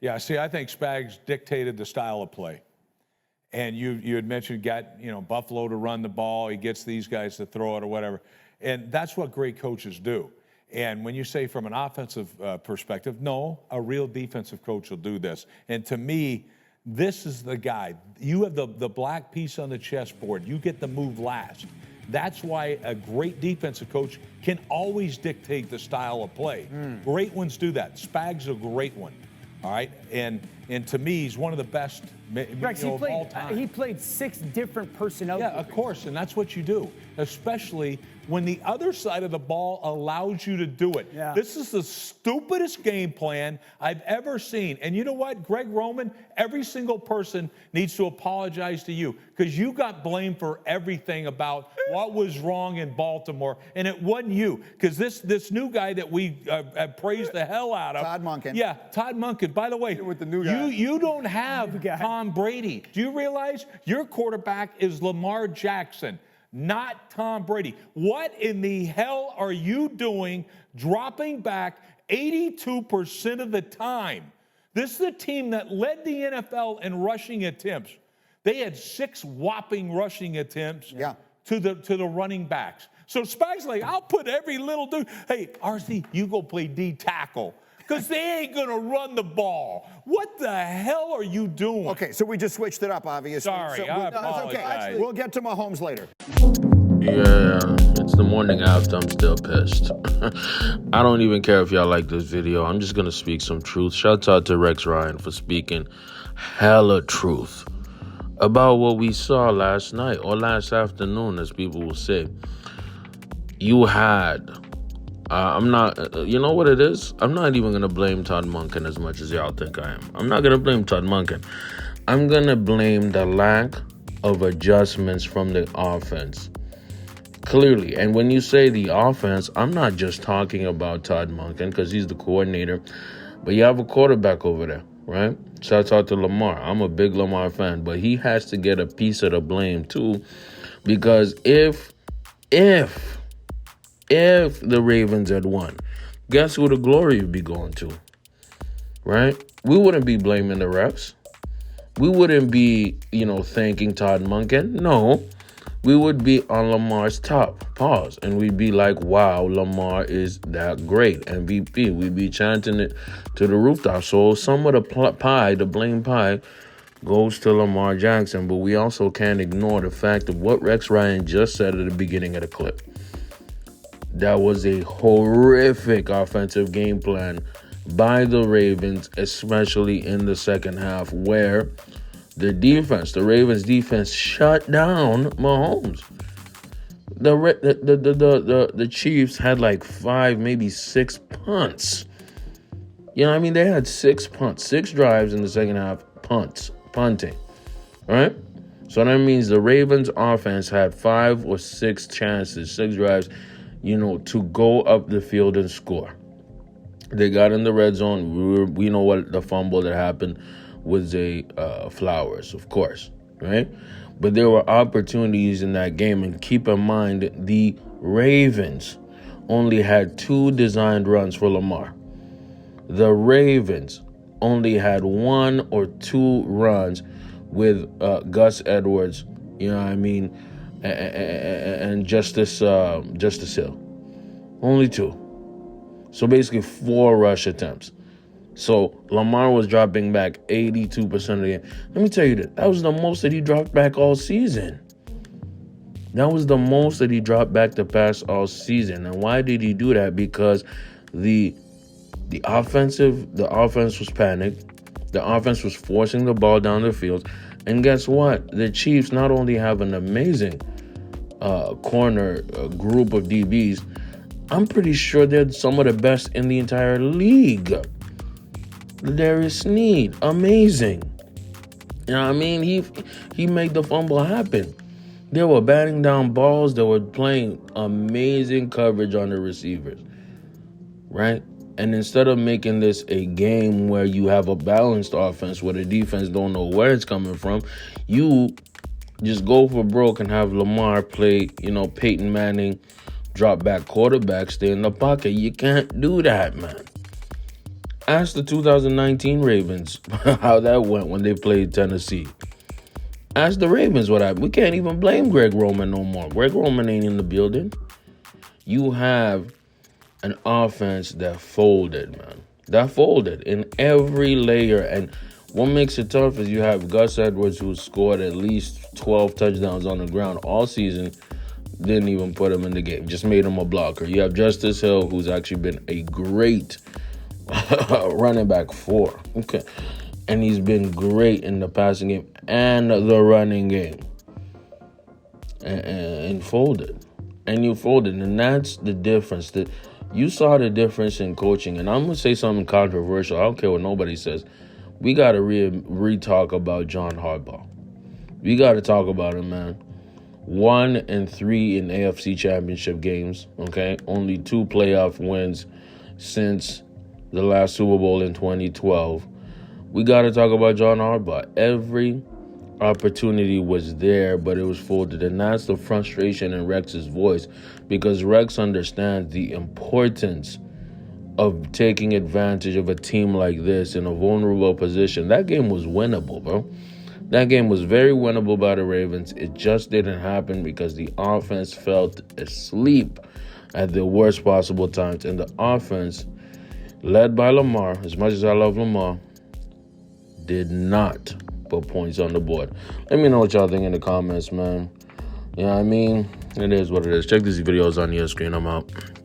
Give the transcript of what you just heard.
Yeah, see, I think Spags dictated the style of play. And you had mentioned Buffalo to run the ball. He gets these guys to throw it or whatever. And that's what great coaches do. And when you say from an offensive perspective, no, a real defensive coach will do this. And to me, this is the guy. You have the black piece on the chessboard. You get the move last. That's why a great defensive coach can always dictate the style of play. Great ones do that. Spags a great one. All right, and to me, he's one of the best of all time. He played 6 different personnel. Yeah, of course, and that's what you do, especially when the other side of the ball allows you to do it. Yeah. This is the stupidest game plan I've ever seen. And you know what, Greg Roman, every single person needs to apologize to you because you got blamed for everything about what was wrong in Baltimore, and it wasn't you because this new guy that we praised the hell out of. Todd Monken. Yeah, Todd Monken. By the way, with the new guy. You don't have Tom Brady. Do you realize your quarterback is Lamar Jackson, not Tom Brady? What in the hell are you doing dropping back 82% of the time? This is a team that led the NFL in rushing attempts. They had 6 whopping rushing attempts to the running backs. So Spags like, I'll put every little dude. Hey, RC, you go play D tackle. Because they ain't going to run the ball. What the hell are you doing? Okay, so we just switched it up, obviously. Sorry, I apologize. Okay. We'll get to Mahomes later. Yeah, it's the morning after. I'm still pissed. I don't even care if y'all like this video. I'm just going to speak some truth. Shout out to Rex Ryan for speaking hella truth about what we saw last night or last afternoon, as people will say. You had... I'm not, you know what it is? I'm not even going to blame Todd Monken as much as y'all think I am. I'm not going to blame Todd Monken. I'm going to blame the lack of adjustments from the offense. Clearly. And when you say the offense, I'm not just talking about Todd Monken because he's the coordinator, but you have a quarterback over there, right? Shout out to Lamar. I'm a big Lamar fan, but he has to get a piece of the blame too, because if the Ravens had won, guess who the glory would be going to, right? We wouldn't be blaming the refs. We wouldn't be, thanking Todd Monken. No, we would be on Lamar's top. Pause. And we'd be like, wow, Lamar is that great. MVP. We'd be chanting it to the rooftop. So some of the blame pie, goes to Lamar Jackson. But we also can't ignore the fact of what Rex Ryan just said at the beginning of the clip. That was a horrific offensive game plan by the Ravens, especially in the second half, where the Ravens defense shut down Mahomes. The Chiefs had like 5, maybe 6 punts. You know what I mean? They had 6 punts, 6 drives in the second half, punting, right? So that means the Ravens offense had 5 or 6 chances, 6 drives, to go up the field and score. They got in the red zone. We know what the fumble that happened with Zay Flowers, of course, right? But there were opportunities in that game. And keep in mind, the Ravens only had 2 designed runs for Lamar. The Ravens only had 1 or 2 runs with Gus Edwards, and Justice Hill. Only 2. So basically 4 rush attempts. So Lamar was dropping back 82% of the game. Let me tell you that was the most that he dropped back all season. That was the most that he dropped back the pass all season. And why did he do that? Because the offense was panicked. The offense was forcing the ball down the field. And guess what? The Chiefs not only have an amazing corner group of DBs, I'm pretty sure they're some of the best in the entire league. Darius Sneed, amazing. You know what I mean? He made the fumble happen. They were batting down balls. They were playing amazing coverage on the receivers, right? And instead of making this a game where you have a balanced offense where the defense don't know where it's coming from, you just go for broke and have Lamar play, Peyton Manning, drop back quarterback, stay in the pocket. You can't do that, man. Ask the 2019 Ravens how that went when they played Tennessee. Ask the Ravens what happened. We can't even blame Greg Roman no more. Greg Roman ain't in the building. You have an offense that folded, man. That folded in every layer. And what makes it tough is you have Gus Edwards, who scored at least 12 touchdowns on the ground all season. Didn't even put him in the game. Just made him a blocker. You have Justice Hill, who's actually been a great running back 4. Okay. And he's been great in the passing game and the running game. And folded. And you folded. And that's the difference. That you saw the difference in coaching. And I'm going to say something controversial. I don't care what nobody says. We got to re-talk about John Harbaugh. We got to talk about him, man. 1-3 in AFC Championship games, okay? Only 2 playoff wins since the last Super Bowl in 2012. We got to talk about John Harbaugh. Every opportunity was there, but it was folded. And that's the frustration in Rex's voice, because Rex understands the importance of taking advantage of a team like this in a vulnerable position. That game was winnable, bro. That game was very winnable by the Ravens. It just didn't happen because the offense felt asleep at the worst possible times. And the offense, led by Lamar, as much as I love Lamar, did not put points on the board. Let me know what y'all think in the comments, man. You know what I mean? It is what it is. Check these videos on your screen. I'm out.